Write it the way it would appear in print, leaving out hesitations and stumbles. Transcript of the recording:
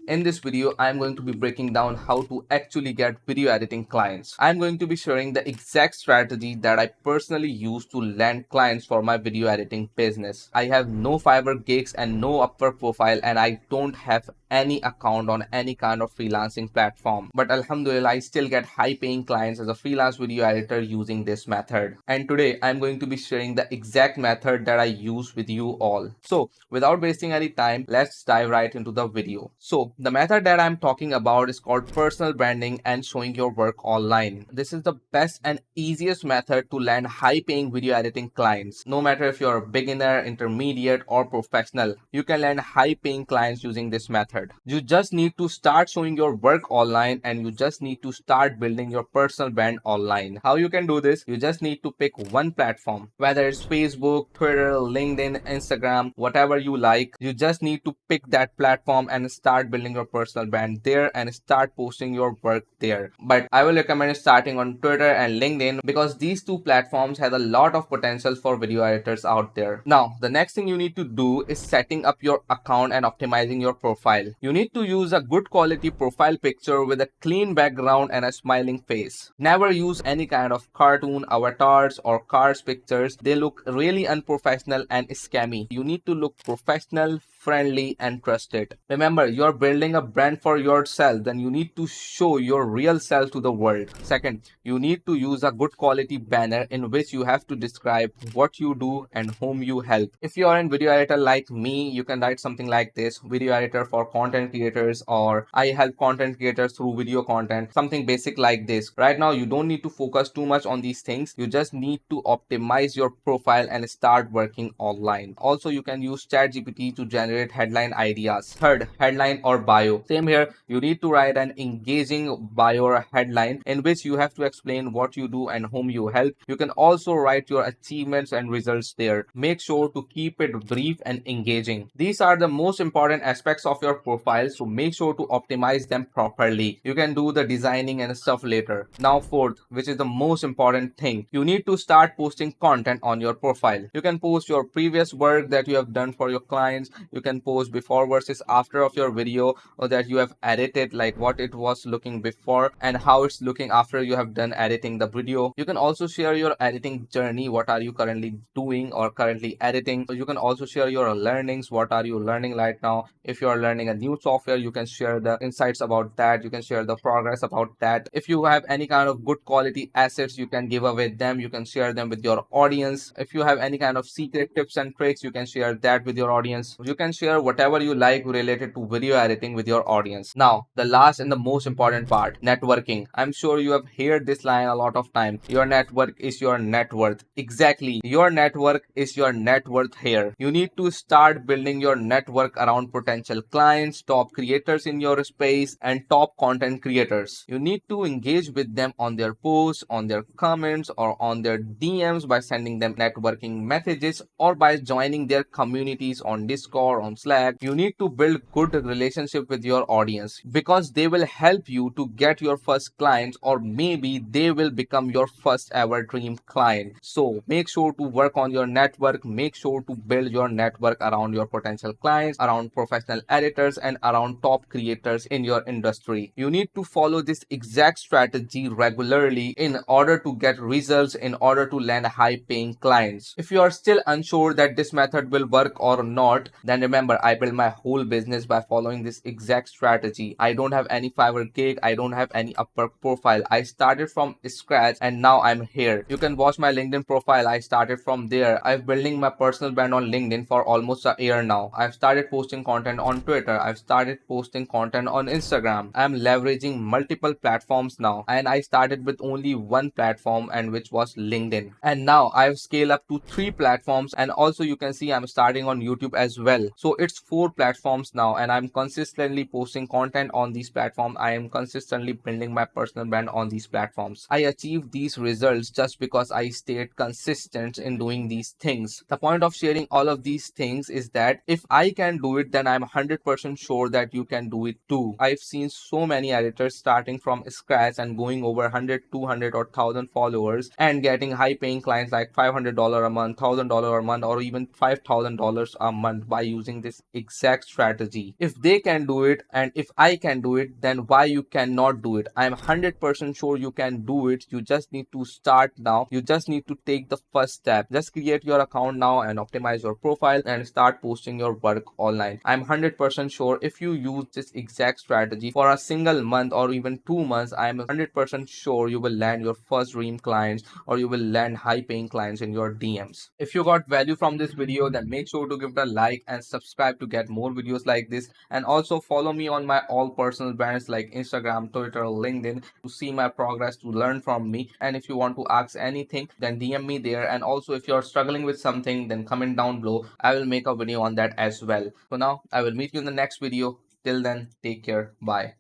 In this video, I'm going to be breaking down how to actually get video editing clients. I'm going to be sharing the exact strategy that I personally use to land clients for my video editing business. I have no Fiverr gigs and no Upwork profile, and I don't have any account on any kind of freelancing platform. But Alhamdulillah, I still get high paying clients as a freelance video editor using this method. And today I'm going to be sharing the exact method that I use with you all. So without wasting any time, let's dive right into the video. So the method that I'm talking about is called personal branding and showing your work online. This is the best and easiest method to land high paying video editing clients. No matter if you're a beginner, intermediate or professional, you can land high paying clients using this method. You just need to start showing your work online and you just need to start building your personal brand online. How you can do this? You just need to pick one platform, whether it's Facebook, Twitter, LinkedIn, Instagram, whatever you like. You just need to pick that platform and start building your personal brand there and start posting your work there. But I will recommend starting on Twitter and LinkedIn because these two platforms have a lot of potential for video editors out there. Now, the next thing you need to do is setting up your account and optimizing your profile. You need to use a good quality profile picture with a clean background and a smiling face. Never use any kind of cartoon avatars or cars pictures. They look really unprofessional and scammy. You need to look professional, friendly and trusted. Remember, you're building a brand for yourself, then you need to show your real self to the world. Second, you need to use a good quality banner in which you have to describe what you do and whom you help. If you are in video editor like me, you can write something like this: video editor for content creators, or I help content creators through video content, something basic like this. Right now, you don't need to focus too much on these things. You just need to optimize your profile and start working online. Also, you can use ChatGPT to generate headline ideas. Third, headline or bio. Same here, you need to write an engaging bio or headline in which you have to explain what you do and whom you help. You can also write your achievements and results there. Make sure to keep it brief and engaging. These are the most important aspects of your profile, so make sure to optimize them properly. You can do the designing and stuff later. Now fourth, which is the most important thing, you need to start posting content on your profile. You can post your previous work that you have done for your clients. You can post before versus after of your video, or that you have edited, like what it was looking before and how it's looking after you have done editing the video. You can also share your editing journey, what are you currently doing or currently editing. So you can also share your learnings, what are you learning right now. If you are learning a new software, you can share the insights about that. You can share the progress about that. If you have any kind of good quality assets, you can give away them. You can share them with your audience. If you have any kind of secret tips and tricks, you can share that with your audience. You can share whatever you like related to video editing with your audience. Now, the last and the most important part, networking. I'm sure you have heard this line a lot of time. Your network is your net worth. Exactly. Your network is your net worth here. You need to start building your network around potential clients, top creators in your space, and top content creators. You need to engage with them on their posts, on their comments, or on their DMs by sending them networking messages or by joining their communities on Discord, on Slack. You need to build good relationship with your audience because they will help you to get your first clients, or maybe they will become your first ever dream client. So make sure to work on your network. Make sure to build your network around your potential clients, around professional editors, and around top creators in your industry. You need to follow this exact strategy regularly in order to get results, in order to land high paying clients. If you are still unsure that this method will work or not, then remember, I built my whole business by following this exact strategy. I don't have any Fiverr gig. I don't have any Upwork profile. I started from scratch and now I'm here. You can watch my LinkedIn profile. I started from there. I've building my personal brand on LinkedIn for almost a year now. I've started posting content on Twitter. I've started posting content on Instagram. I'm leveraging multiple platforms now, and I started with only one platform, and which was LinkedIn. And now I've scaled up to 3 platforms, and also you can see I'm starting on YouTube as well. So it's 4 platforms now, and I'm consistently posting content on these platforms. I am consistently building my personal brand on these platforms. I achieved these results just because I stayed consistent in doing these things. The point of sharing all of these things is that if I can do it, then I'm 100% sure that you can do it too. I've seen so many editors starting from scratch and going over 100, 200 or 1000 followers and getting high paying clients like $500 a month, $1000 a month, or even $5000 a month by using using this exact strategy. If they can do it and if I can do it, then why you cannot do it? I'm 100% sure you can do it. You just need to start now. You just need to take the first step. Just create your account now and optimize your profile and start posting your work online. I'm 100% sure if you use this exact strategy for a single month or even 2 months, I'm 100% sure you will land your first dream clients or you will land high paying clients in your DMs. If you got value from this video, then make sure to give it a like and subscribe to get more videos like this. And also follow me on my all personal brands like Instagram, Twitter, LinkedIn to see my progress, to learn from me. And if you want to ask anything, then DM me there. And also if you're struggling with something, then comment down below. I will make a video on that as well. So now I will meet you in the next video. Till then, take care. Bye.